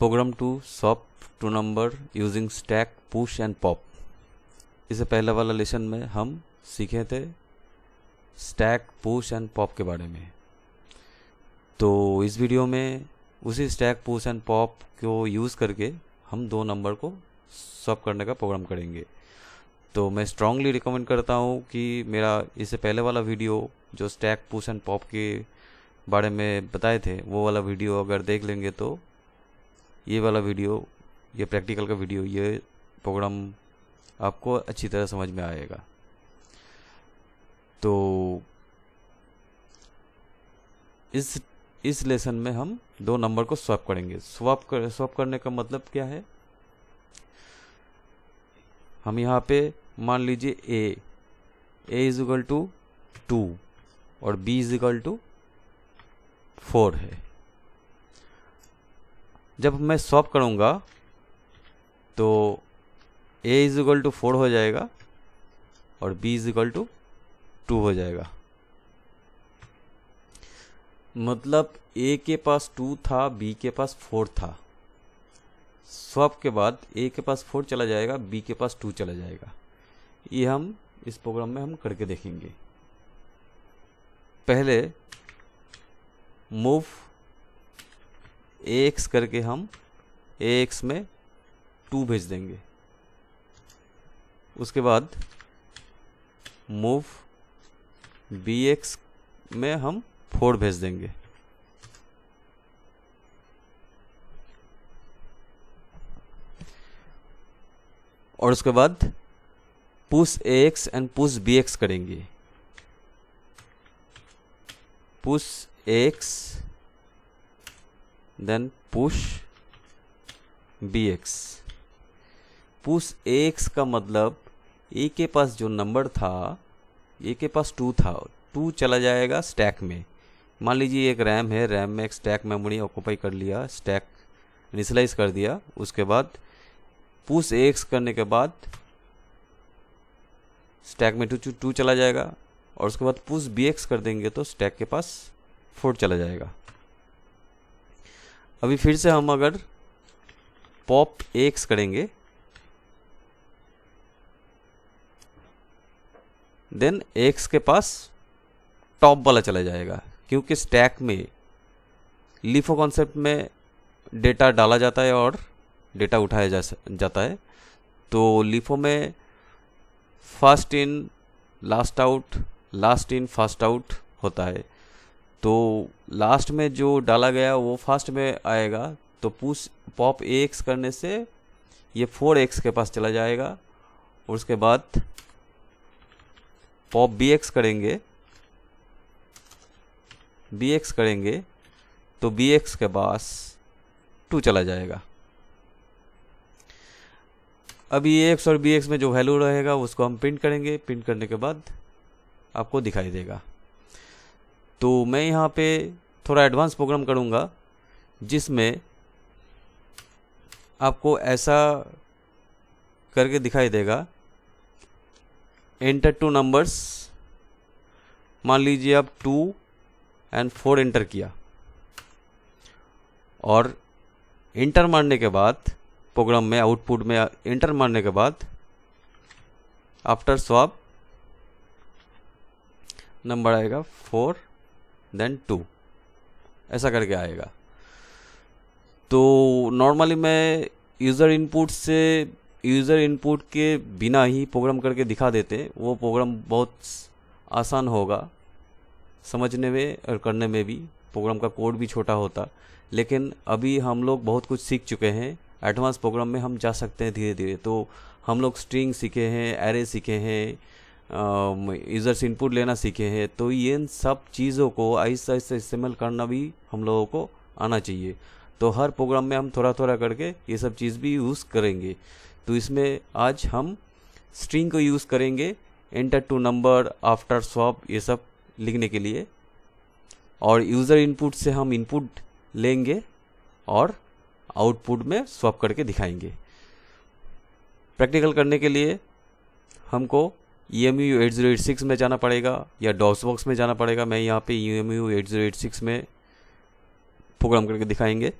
Programme to swap two number using stack push and pop. इससे पहले वाला lesson में हम सीखे थे स्टैक पुश एंड पॉप के बारे में। तो इस वीडियो में उसी स्टैक पुश एंड पॉप को यूज़ करके हम दो नंबर को स्वैप करने का प्रोग्राम करेंगे। तो मैं स्ट्रांगली रिकमेंड करता हूँ कि मेरा इससे पहले वाला वीडियो जो स्टैक पुश एंड पॉप के बारे में बताए थे वो वाला वीडियो अगर देख लेंगे तो ये वाला वीडियो, ये प्रैक्टिकल का वीडियो, ये प्रोग्राम आपको अच्छी तरह समझ में आएगा। तो इस लेसन में हम दो नंबर को स्वैप करेंगे। स्वैप करने का मतलब क्या है? हम यहाँ पे मान लीजिए a इज इक्वल टू 2 और b इज इक्वल टू 4 है। जब मैं स्वैप करूँगा तो a इज इक्वल टू 4 हो जाएगा और b इज इक्वल टू 2 हो जाएगा। मतलब a के पास 2 था, b के पास 4 था। स्वैप के बाद a के पास 4 चला जाएगा, b के पास 2 चला जाएगा। ये हम इस प्रोग्राम में हम करके देखेंगे। पहले मूव ax करके हम ax में 2 भेज देंगे। उसके बाद मूव bx में हम 4 भेज देंगे। और उसके बाद push ax and push bx करेंगे। Push ax then push bx। Push ax का मतलब a के पास जो नंबर था, a के पास 2 था, 2 चला जाएगा स्टैक में। मान लीजिए एक रैम है, रैम में एक स्टैक मेमोरी ऑक्यूपाई कर लिया, स्टैक इनिशियलाइज कर दिया। उसके बाद पुश ax करने के बाद स्टैक में 2 चला जाएगा और उसके बाद पुश bx कर देंगे तो स्टैक के पास 4 चला जाएगा। अभी फिर से हम अगर पॉप ax करेंगे देन x के पास टॉप वाला चला जाएगा, क्योंकि स्टैक में लीफो कॉन्सेप्ट में डेटा डाला जाता है और डेटा उठाया जाता है। तो लीफो में first in last out, last in first out होता है। तो लास्ट में जो डाला गया वो फर्स्ट में आएगा। तो पुश पॉप ax करने से ये 4x के पास चला जाएगा और उसके बाद पॉप bx करेंगे, तो bx के पास 2 चला जाएगा। अभी ax और bx में जो वैल्यू रहेगा उसको हम प्रिंट करेंगे। प्रिंट करने के बाद आपको दिखाई देगा। तो मैं यहाँ पे थोड़ा एडवांस प्रोग्राम करूँगा जिसमें आपको ऐसा करके दिखाई देगा। एंटर 2 नंबर्स, मान लीजिए आप 2 एंड 4 एंटर किया और एंटर मारने के बाद प्रोग्राम में आउटपुट में एंटर मारने के बाद आफ्टर स्वैप नंबर आएगा 4 देन 2, ऐसा करके आएगा। तो नॉर्मली मैं यूज़र इनपुट के बिना ही प्रोग्राम करके दिखा देते, वो प्रोग्राम बहुत आसान होगा समझने में और करने में भी। प्रोग्राम का कोड भी छोटा होता। लेकिन अभी हम लोग बहुत कुछ सीख चुके हैं, एडवांस प्रोग्राम में हम जा सकते हैं धीरे धीरे। तो हम लोग स्ट्रिंग सीखे हैं, एरे सीखे हैं, यूज़र्स इनपुट लेना सीखे हैं। तो ये सब चीज़ों को आहिस्ता आहिस्ता इस्तेमाल करना भी हम लोगों को आना चाहिए। तो हर प्रोग्राम में हम थोड़ा थोड़ा करके ये सब चीज़ भी यूज़ करेंगे। तो इसमें आज हम स्ट्रिंग को यूज़ करेंगे, एंटर 2 नंबर, आफ्टर स्वैप, ये सब लिखने के लिए। और यूज़र इनपुट से हम इनपुट लेंगे और आउटपुट में स्वैप करके दिखाएंगे। प्रैक्टिकल करने के लिए हमको EMU 8086 में जाना पड़ेगा या डॉसबॉक्स में जाना पड़ेगा। मैं यहाँ पे EMU 8086 में प्रोग्राम करके दिखाएंगे।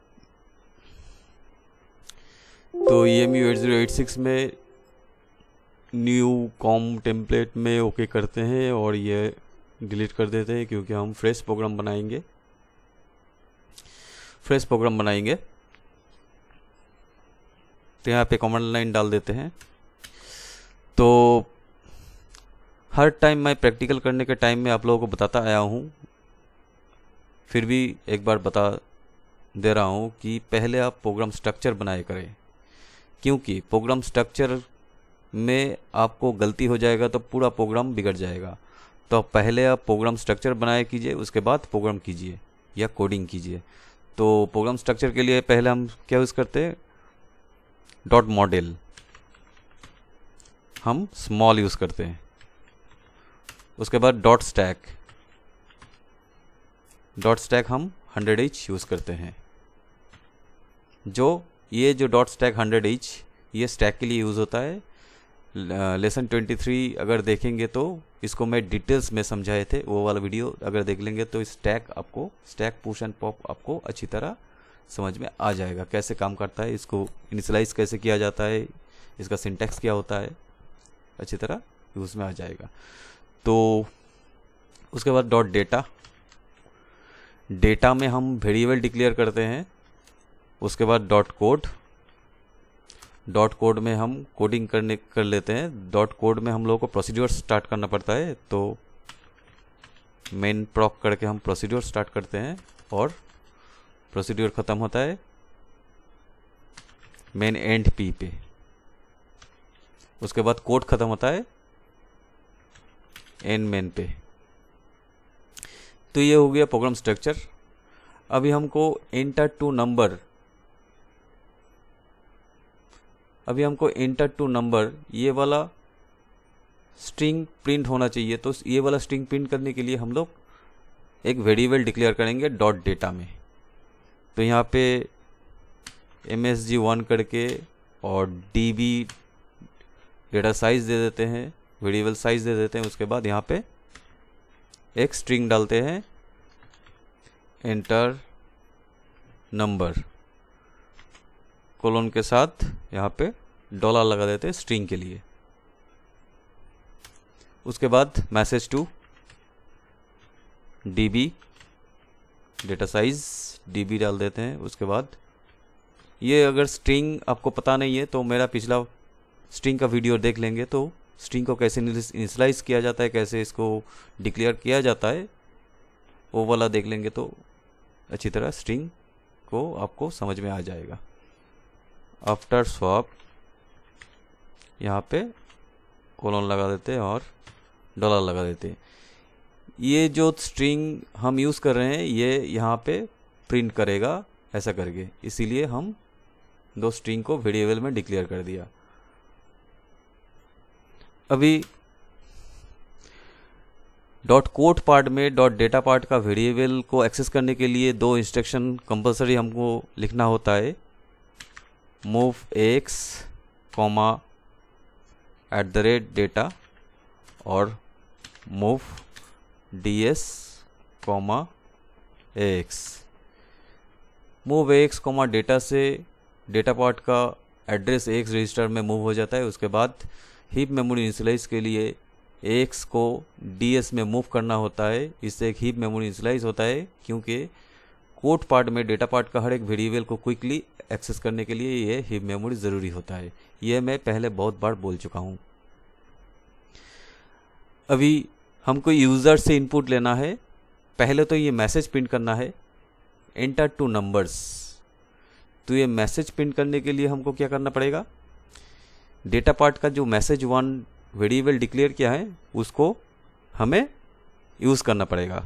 तो EMU 8086 में न्यू कॉम टेम्पलेट में ओके करते हैं और ये डिलीट कर देते हैं, क्योंकि हम फ्रेश प्रोग्राम बनाएंगे। तो यहाँ पे कमांड लाइन डाल देते हैं। तो हर टाइम मैं प्रैक्टिकल करने के टाइम में आप लोगों को बताता आया हूँ, फिर भी एक बार बता दे रहा हूँ कि पहले आप प्रोग्राम स्ट्रक्चर बनाए करें, क्योंकि प्रोग्राम स्ट्रक्चर में आपको गलती हो जाएगा तो पूरा प्रोग्राम बिगड़ जाएगा। तो पहले आप प्रोग्राम स्ट्रक्चर बनाए कीजिए, उसके बाद प्रोग्राम कीजिए या कोडिंग कीजिए। तो प्रोग्राम स्ट्रक्चर के लिए पहले हम क्या यूज़ करते हैं, डॉट मॉडल हम स्मॉल यूज़ करते हैं। उसके बाद डॉट स्टैक हम 100H यूज़ करते हैं। जो डॉट स्टैक 100H ये स्टैक के लिए यूज़ होता है। लेसन 23 अगर देखेंगे तो इसको मैं डिटेल्स में समझाए थे, वो वाला वीडियो अगर देख लेंगे तो स्टैक पुश एंड पॉप आपको अच्छी तरह समझ में आ जाएगा, कैसे काम करता है, इसको इनिशियलाइज कैसे किया जाता है, इसका सिंटैक्स क्या होता है, अच्छी तरह यूज़ में आ जाएगा। तो उसके बाद डॉट डेटा में हम वेरिएबल डिक्लेयर करते हैं। उसके बाद डॉट कोड में हम कोडिंग कर लेते हैं। डॉट कोड में हम लोगों को प्रोसीड्योर स्टार्ट करना पड़ता है, तो मेन प्रॉक करके हम प्रोसीड्योर स्टार्ट करते हैं और प्रोसीड्योर ख़त्म होता है मेन एंड पी पे। उसके बाद कोड ख़त्म होता है एन मेन पे। तो ये हो गया प्रोग्राम स्ट्रक्चर। अभी हमको एंटर टू नंबर ये वाला स्ट्रिंग प्रिंट होना चाहिए। तो ये वाला स्ट्रिंग प्रिंट करने के लिए हम लोग एक वेरिएबल डिक्लेयर करेंगे डॉट डेटा में। तो यहाँ पे MSG1 करके और DB डेटा साइज दे देते हैं, वेरिएबल साइज दे देते हैं। उसके बाद यहाँ पे एक स्ट्रिंग डालते हैं एंटर नंबर कोलोन के साथ, यहाँ पे डॉलर लगा देते हैं स्ट्रिंग के लिए। उसके बाद message to DB data size DB डाल देते हैं। उसके बाद ये अगर स्ट्रिंग आपको पता नहीं है तो मेरा पिछला स्ट्रिंग का वीडियो देख लेंगे, तो स्ट्रिंग को कैसे इनिशियलाइज किया जाता है, कैसे इसको डिक्लेयर किया जाता है, वो वाला देख लेंगे तो अच्छी तरह स्ट्रिंग को आपको समझ में आ जाएगा। आफ्टर स्वैप यहाँ पे कोलोन लगा देते हैं और डॉलर लगा देते हैं। ये जो स्ट्रिंग हम यूज़ कर रहे हैं ये यहाँ पे प्रिंट करेगा ऐसा करके, इसीलिए हम दो स्ट्रिंग को वेरिएबल में डिक्लेयर कर दिया। अभी डॉट कोड पार्ट में डॉट डेटा पार्ट का वेरिएबल को एक्सेस करने के लिए दो इंस्ट्रक्शन कंपलसरी हमको लिखना होता है। मूव AX कॉमा @data और move DS comma AX। Move AX comma data से डेटा पार्ट का एड्रेस AX रजिस्टर में मूव हो जाता है। उसके बाद हीप मेमोरी इनिशियलाइज के लिए AX को DS में मूव करना होता है, इससे एक हीप मेमोरी इनिशियलाइज होता है, क्योंकि कोड पार्ट में डेटा पार्ट का हर एक वेरिएबल को क्विकली एक्सेस करने के लिए ये हीप मेमोरी ज़रूरी होता है। यह मैं पहले बहुत बार बोल चुका हूँ। अभी हमको यूज़र से इनपुट लेना है। पहले तो ये मैसेज प्रिंट करना है एंटर टू नंबर्स। तो ये मैसेज प्रिंट करने के लिए हमको क्या करना पड़ेगा, डेटा पार्ट का जो मैसेज 1 वेरिएबल डिक्लेयर किया है उसको हमें यूज़ करना पड़ेगा।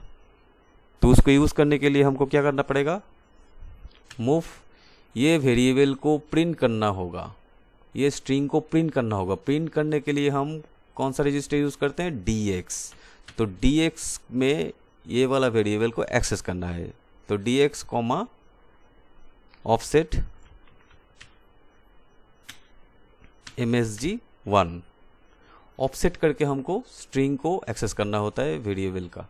तो उसको यूज़ करने के लिए हमको क्या करना पड़ेगा, मूव ये वेरिएबल को प्रिंट करना होगा, ये स्ट्रिंग को प्रिंट करना होगा। प्रिंट करने के लिए हम कौन सा रजिस्टर यूज़ करते हैं, DX। तो DX में ये वाला वेरिएबल को एक्सेस करना है। तो DX comma offset MSG1 offset करके हमको स्ट्रिंग को एक्सेस करना होता है वेरिएबल का।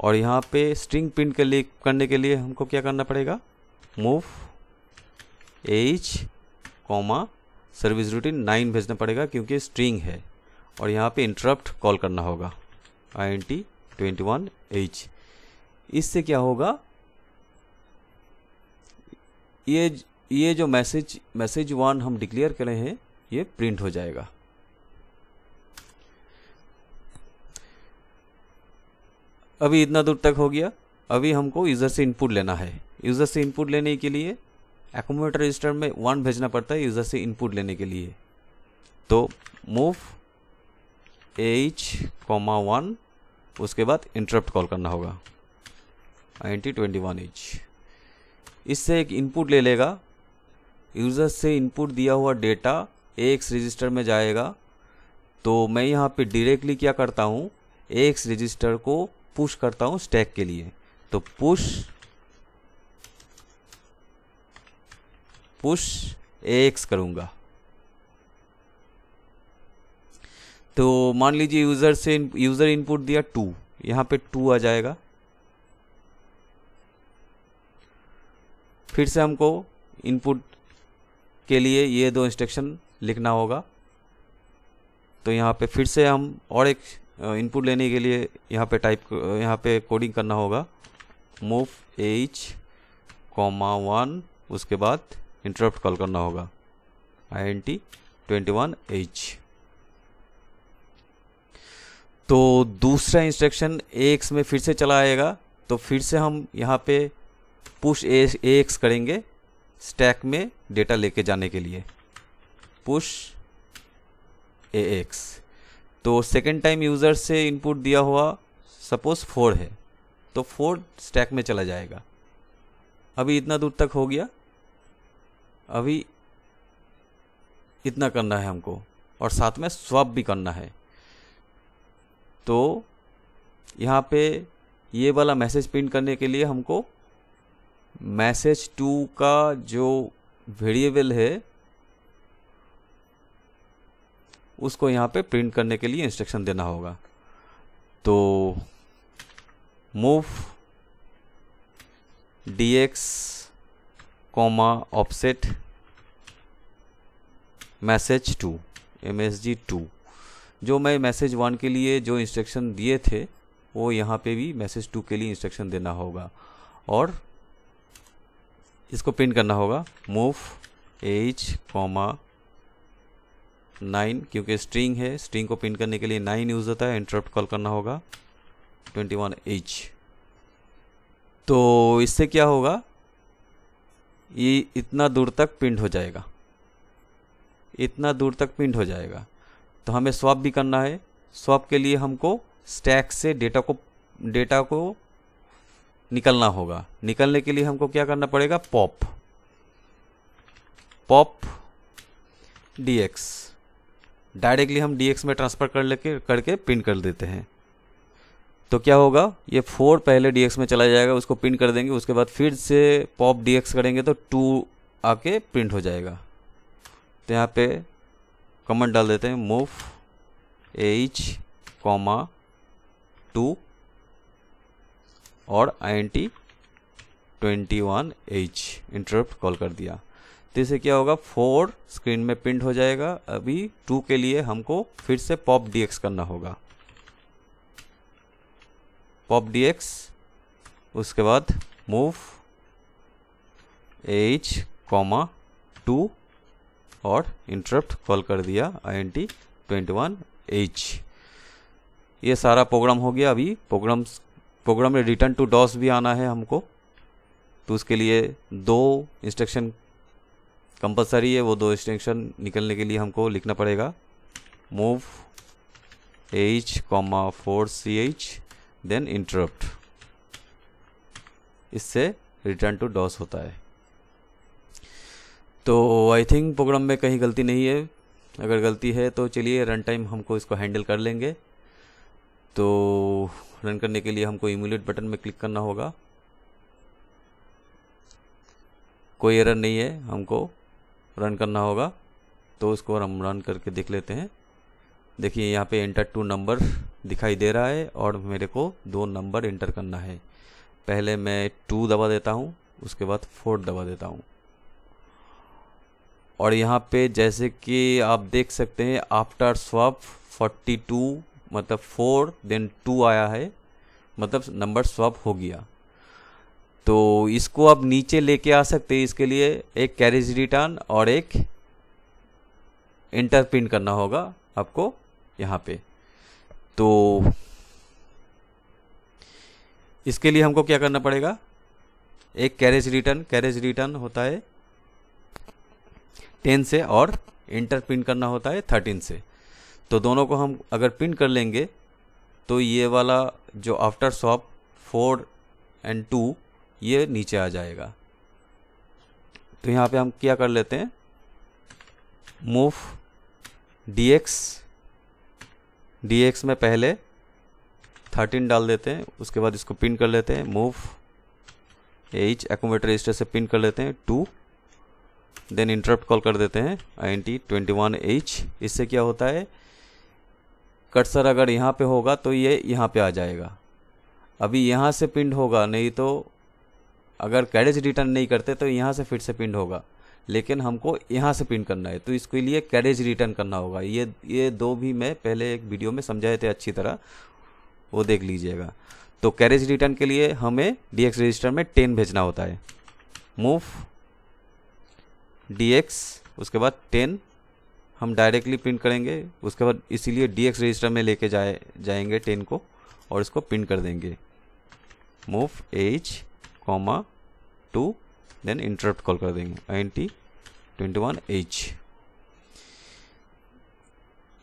और यहाँ पे स्ट्रिंग प्रिंट करने के लिए हमको क्या करना पड़ेगा, move AH comma service routine 9 भेजना पड़ेगा क्योंकि स्ट्रिंग है, और यहाँ पे इंटरप्ट कॉल करना होगा int21h। इससे क्या होगा, ये जो मैसेज 1 हम डिक्लेयर करें हैं ये प्रिंट हो जाएगा। अभी इतना दूर तक हो गया। अभी हमको यूज़र से इनपुट लेना है। यूज़र से इनपुट लेने के लिए एक्यूमुलेटर रजिस्टर में 1 भेजना पड़ता है यूज़र से इनपुट लेने के लिए। तो मूव h, 1, उसके बाद इंटरप्ट कॉल करना होगा int21h। इससे एक इनपुट ले लेगा। यूज़र से इनपुट दिया हुआ डेटा AX रजिस्टर में जाएगा। तो मैं यहाँ पे डायरेक्टली क्या करता हूँ, AX रजिस्टर को पुश करता हूँ स्टैक के लिए। तो पुश AX करूँगा। तो मान लीजिए यूज़र इनपुट दिया 2, यहाँ पे 2 आ जाएगा। फिर से हमको इनपुट के लिए ये 2 इंस्ट्रक्शन लिखना होगा। तो यहाँ पे फिर से हम और एक इनपुट लेने के लिए यहाँ पे कोडिंग करना होगा मूव h, 1, उसके बाद इंटरप्ट कॉल करना होगा int21h। तो दूसरा इंस्ट्रक्शन AX में फिर से चला आएगा। तो फिर से हम यहाँ पे पुश AX करेंगे स्टैक में डेटा लेके जाने के लिए, पुश AX। तो सेकेंड टाइम यूज़र से इनपुट दिया हुआ सपोज 4 है, तो 4 स्टैक में चला जाएगा। अभी इतना दूर तक हो गया। अभी इतना करना है हमको, और साथ में स्वैप भी करना है। तो यहाँ पे ये वाला मैसेज प्रिंट करने के लिए हमको मैसेज 2 का जो वेरिएबल है उसको यहाँ पे प्रिंट करने के लिए इंस्ट्रक्शन देना होगा। तो move dx, offset message 2 msg2। जो मैं मैसेज 1 के लिए जो इंस्ट्रक्शन दिए थे वो यहाँ पे भी मैसेज 2 के लिए इंस्ट्रक्शन देना होगा, और इसको प्रिंट करना होगा मूव h, 9, क्योंकि स्ट्रिंग है, स्ट्रिंग को प्रिंट करने के लिए 9 यूज़ होता है। इंटरप्ट कॉल करना होगा 21h। तो इससे क्या होगा, ये इतना दूर तक प्रिंट हो जाएगा, इतना दूर तक प्रिंट हो जाएगा। तो हमें स्वैप भी करना है। स्वैप के लिए हमको स्टैक से डेटा को निकलना होगा। निकलने के लिए हमको क्या करना पड़ेगा, पॉप dx। डायरेक्टली हम dx में ट्रांसफ़र करके प्रिंट कर देते हैं। तो क्या होगा, ये 4 पहले dx में चला जाएगा, उसको प्रिंट कर देंगे। उसके बाद फिर से पॉप dx करेंगे तो 2 आके प्रिंट हो जाएगा। तो यहाँ पे कमेंट डाल देते हैं मूव h, 2 और int21h इंटरप्ट कॉल कर दिया। तो इससे क्या होगा, 4 स्क्रीन में प्रिंट हो जाएगा। अभी 2 के लिए हमको फिर से पॉप dx करना होगा, पॉप dx, उसके बाद मूव h, 2 और इंटरप्ट कॉल कर दिया int21h। ये सारा प्रोग्राम हो गया। अभी प्रोग्राम में रिटर्न टू डॉस भी आना है हमको। तो उसके लिए 2 इंस्ट्रक्शन कंपलसरी है। वो 2 इंस्ट्रक्शन निकलने के लिए हमको लिखना पड़ेगा move h, 4ch then interrupt. इससे रिटर्न टू डॉस होता है। तो आई थिंक प्रोग्राम में कहीं गलती नहीं है। अगर गलती है तो चलिए रन टाइम हमको इसको हैंडल कर लेंगे। तो रन करने के लिए हमको इम्यूलेट बटन में क्लिक करना होगा। कोई एरर नहीं है, हमको रन करना होगा। तो उसको हम रन करके देख लेते हैं। देखिए यहाँ पे एंटर 2 नंबर दिखाई दे रहा है और मेरे को 2 नंबर एंटर करना है। पहले मैं 2 दबा देता हूँ, उसके बाद 4 दबा देता हूँ। और यहाँ पे जैसे कि आप देख सकते हैं आफ्टर स्वैप 42 मतलब 4 देन 2 आया है, मतलब नंबर स्वैप हो गया। तो इसको आप नीचे लेके आ सकते हैं। इसके लिए एक कैरेज रिटर्न और एक इंटर प्रिंट करना होगा आपको यहाँ पे। तो इसके लिए हमको क्या करना पड़ेगा, एक कैरेज रिटर्न होता है 10 से और इंटर प्रिंट करना होता है 13 से। तो दोनों को हम अगर प्रिंट कर लेंगे तो ये वाला जो आफ्टर स्वैप 4 और 2 ये नीचे आ जाएगा। तो यहाँ पे हम क्या कर लेते हैं, मूव dx में पहले 13 डाल देते हैं, उसके बाद इसको पिन कर लेते हैं, मूव h एक्यूमुलेटर रजिस्टर से पिन कर लेते हैं 2, देन इंटरप्ट कॉल कर देते हैं int 21h। इससे क्या होता है, कर्सर अगर यहाँ पे होगा तो ये यहाँ पे आ जाएगा। अभी यहाँ से पिंड होगा, नहीं तो अगर कैरेज रिटर्न नहीं करते तो यहाँ से फिर से पिंड होगा, लेकिन हमको यहाँ से पिन करना है तो इसके लिए कैरेज रिटर्न करना होगा। ये दो भी मैं पहले एक वीडियो में समझाए थे अच्छी तरह, वो देख लीजिएगा। तो कैरेज रिटर्न के लिए हमें dx रजिस्टर में 10 भेजना होता है, मूव dx उसके बाद 10 हम डायरेक्टली प्रिंट करेंगे, उसके बाद इसीलिए dx रजिस्टर में लेके जाएंगे 10 को और इसको प्रिंट कर देंगे, move h 2 then interrupt call कर देंगे int 21h।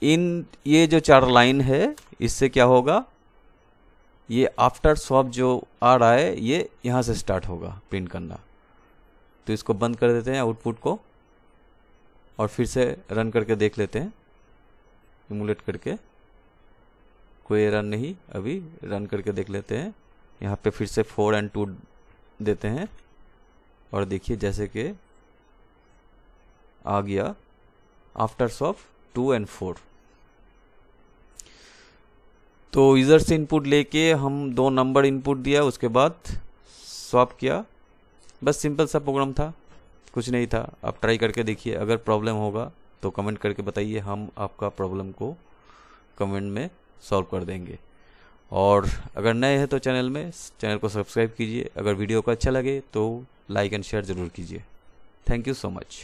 इन ये जो 4 लाइन है इससे क्या होगा, ये आफ्टर स्वैप जो आ रहा है ये यहाँ से स्टार्ट होगा प्रिंट करना। तो इसको बंद कर देते हैं आउटपुट को और फिर से रन करके देख लेते हैं, इमुलेट करके, कोई एरर नहीं। अभी रन करके देख लेते हैं, यहाँ पे फिर से 4 और 2 देते हैं और देखिए जैसे कि आ गया आफ्टर स्वैप 2 और 4। तो इधर से इनपुट लेके हम 2 नंबर इनपुट दिया, उसके बाद स्वैप किया, बस सिंपल सा प्रोग्राम था, कुछ नहीं था। आप ट्राई करके देखिए, अगर प्रॉब्लम होगा तो कमेंट करके बताइए, हम आपका प्रॉब्लम को कमेंट में सॉल्व कर देंगे। और अगर नए हैं तो चैनल को सब्सक्राइब कीजिए। अगर वीडियो को अच्छा लगे तो लाइक एंड शेयर ज़रूर कीजिए। Thank you so much.